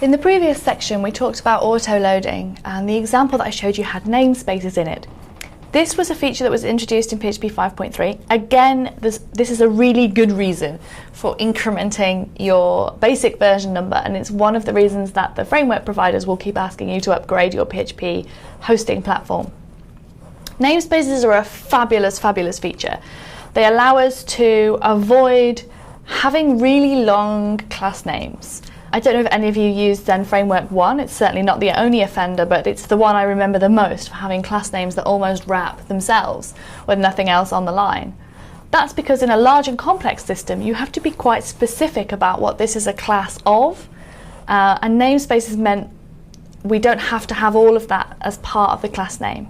In the previous section, we talked about auto-loading, and the example that I showed you had namespaces in it. This was a feature that was introduced in PHP 5.3. Again, this is a really good reason for incrementing your basic version number, and it's one of the reasons that the framework providers will keep asking you to upgrade your PHP hosting platform. Namespaces are a fabulous, fabulous feature. They allow us to avoid having really long class names. I don't know if any of you used Zen Framework 1. It's certainly not the only offender, but it's the one I remember the most for having class names that almost wrap themselves with nothing else on the line. That's because in a large and complex system, you have to be quite specific about what this is a class of, and namespaces meant we don't have to have all of that as part of the class name.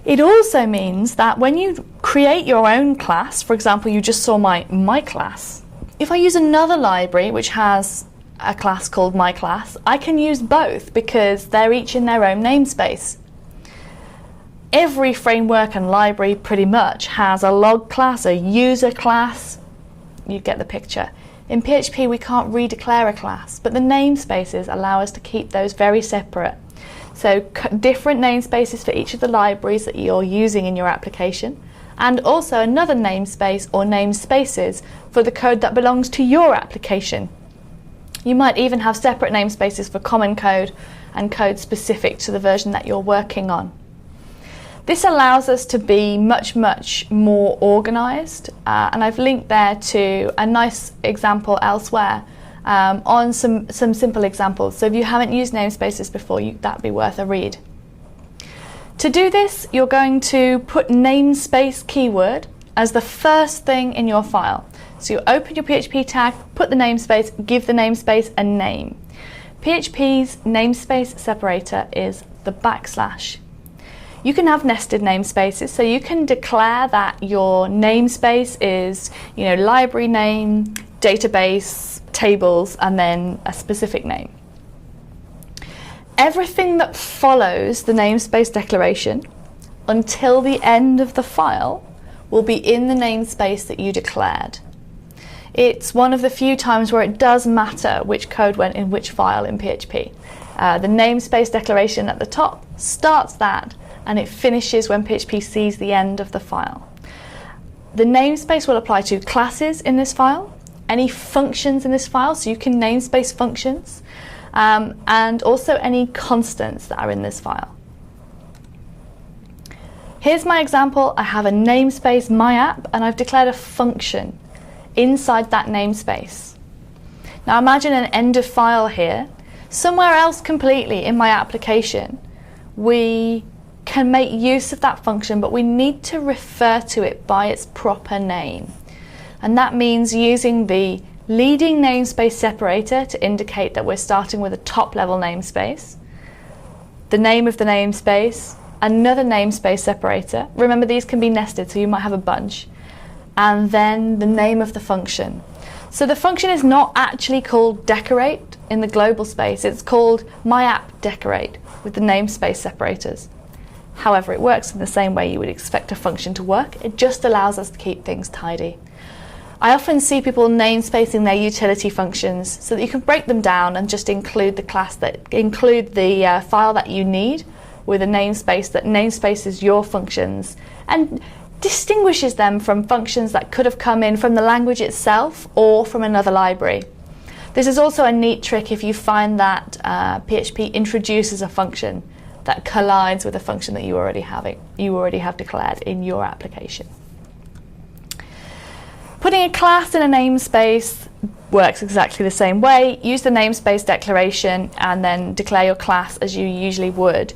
It also means that when you create your own class, for example, you just saw my class, if I use another library which has a class called my class, I can use both because they're each in their own namespace. Every framework and library pretty much has a log class, a user class. You get the picture. In PHP we can't redeclare a class, but the namespaces allow us to keep those very separate. So different namespaces for each of the libraries that you're using in your application, and also another namespace or namespaces for the code that belongs to your application. You might even have separate namespaces for common code and code specific to the version that you're working on. This allows us to be much, much more organized, and I've linked there to a nice example elsewhere on some simple examples. So if you haven't used namespaces before, that'd be worth a read. To do this, you're going to put namespace keyword as the first thing in your file. So you open your PHP tag, put the namespace, give the namespace a name. PHP's namespace separator is the \. You can have nested namespaces, so you can declare that your namespace is, library name, database, tables, and then a specific name. Everything that follows the namespace declaration until the end of the file will be in the namespace that you declared. It's one of the few times where it does matter which code went in which file in PHP. The namespace declaration at the top starts that, and it finishes when PHP sees the end of the file. The namespace will apply to classes in this file, any functions in this file, so you can namespace functions, and also any constants that are in this file. Here's my example. I have a namespace myapp, and I've declared a function inside that namespace. Now imagine an end of file here. Somewhere else completely in my application, we can make use of that function, but we need to refer to it by its proper name. And that means using the leading namespace separator to indicate that we're starting with a top level namespace, the name of the namespace, another namespace separator. Remember, these can be nested, so you might have a bunch, and then the name of the function. So the function is not actually called decorate in the global space, it's called myapp_decorate with the namespace separators. However, it works in the same way you would expect a function to work. It just allows us to keep things tidy. I often see people namespacing their utility functions so that you can break them down and just include the file that you need with a namespace that namespaces your functions and distinguishes them from functions that could have come in from the language itself or from another library. This is also a neat trick if you find that PHP introduces a function that collides with a function that you already have declared in your application. Putting a class in a namespace works exactly the same way. Use the namespace declaration and then declare your class as you usually would.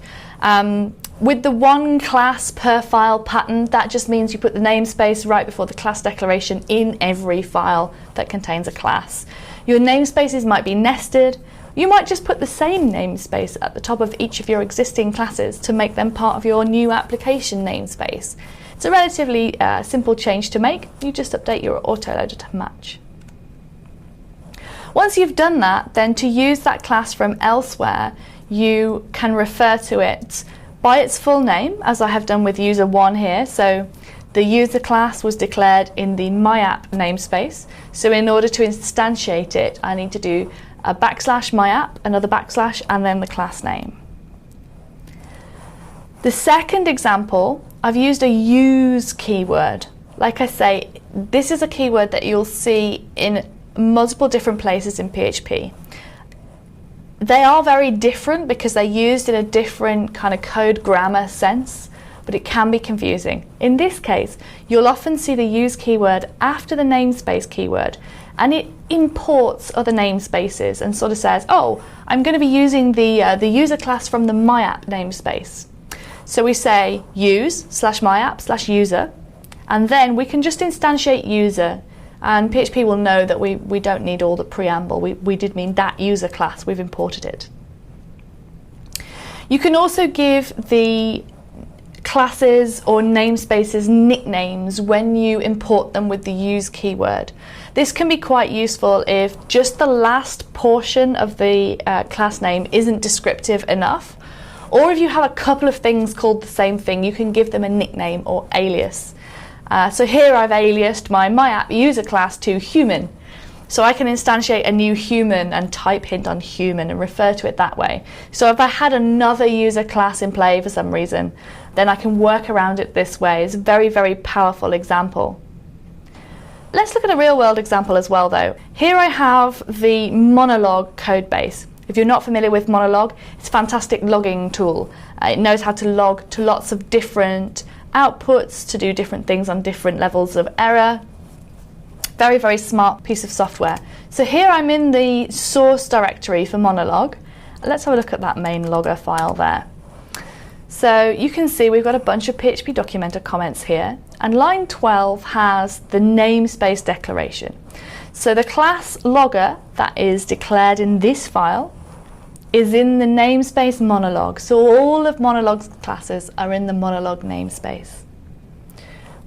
With the one class per file pattern, that just means you put the namespace right before the class declaration in every file that contains a class. Your namespaces might be nested. You might just put the same namespace at the top of each of your existing classes to make them part of your new application namespace. It's a relatively simple change to make. You just update your autoloader to match. Once you've done that, then to use that class from elsewhere, you can refer to it by its full name, as I have done with user1 here. So the user class was declared in the myapp namespace. So in order to instantiate it, I need to do a backslash myapp, another backslash, and then the class name. The second example, I've used a use keyword. Like I say, this is a keyword that you'll see in multiple different places in PHP. They are very different because they're used in a different kind of code grammar sense, but it can be confusing. In this case, you'll often see the use keyword after the namespace keyword, and it imports other namespaces and sort of says, oh, I'm going to be using the user class from the myapp namespace. So we say use/myapp/user, and then we can just instantiate user, and PHP will know that we don't need all the preamble. We did mean that user class, we've imported it. You can also give the classes or namespaces nicknames when you import them with the use keyword. This can be quite useful if just the last portion of the class name isn't descriptive enough, or if you have a couple of things called the same thing, you can give them a nickname or alias. So here I've aliased my myapp user class to human. So I can instantiate a new human and type hint on human and refer to it that way. So if I had another user class in play for some reason, then I can work around it this way. It's a very, very powerful example. Let's look at a real world example as well though. Here I have the Monolog code base. If you're not familiar with Monolog, it's a fantastic logging tool. It knows how to log to lots of different outputs to do different things on different levels of error. Very, very smart piece of software. So here I'm in the source directory for Monolog. Let's have a look at that main logger file there. So you can see we've got a bunch of PHP documenter comments here, and line 12 has the namespace declaration. So the class logger that is declared in this file is in the namespace Monolog. So all of Monolog's classes are in the Monolog namespace.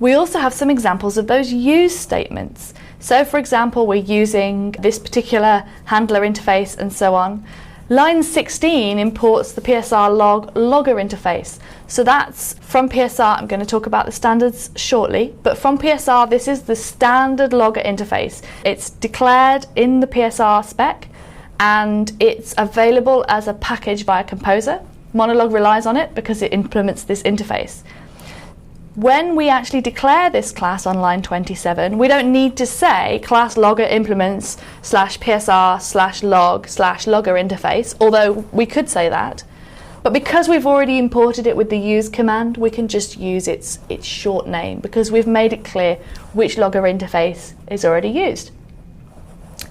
We also have some examples of those use statements. So for example, we're using this particular handler interface and so on. Line 16 imports the PSR logger interface. So that's from PSR. I'm going to talk about the standards shortly, but from PSR, this is the standard logger interface. It's declared in the PSR spec, and it's available as a package via Composer. Monolog relies on it because it implements this interface. When we actually declare this class on line 27, we don't need to say class logger implements /PSR/log/logger interface, although we could say that. But because we've already imported it with the use command, we can just use its short name because we've made it clear which logger interface is already used.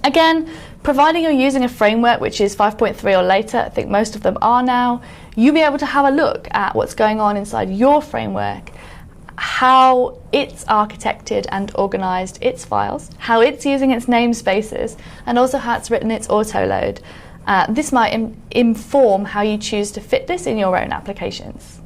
Again, providing you're using a framework which is 5.3 or later, I think most of them are now, you'll be able to have a look at what's going on inside your framework, how it's architected and organized its files, how it's using its namespaces, and also how it's written its autoload. This might inform how you choose to fit this in your own applications.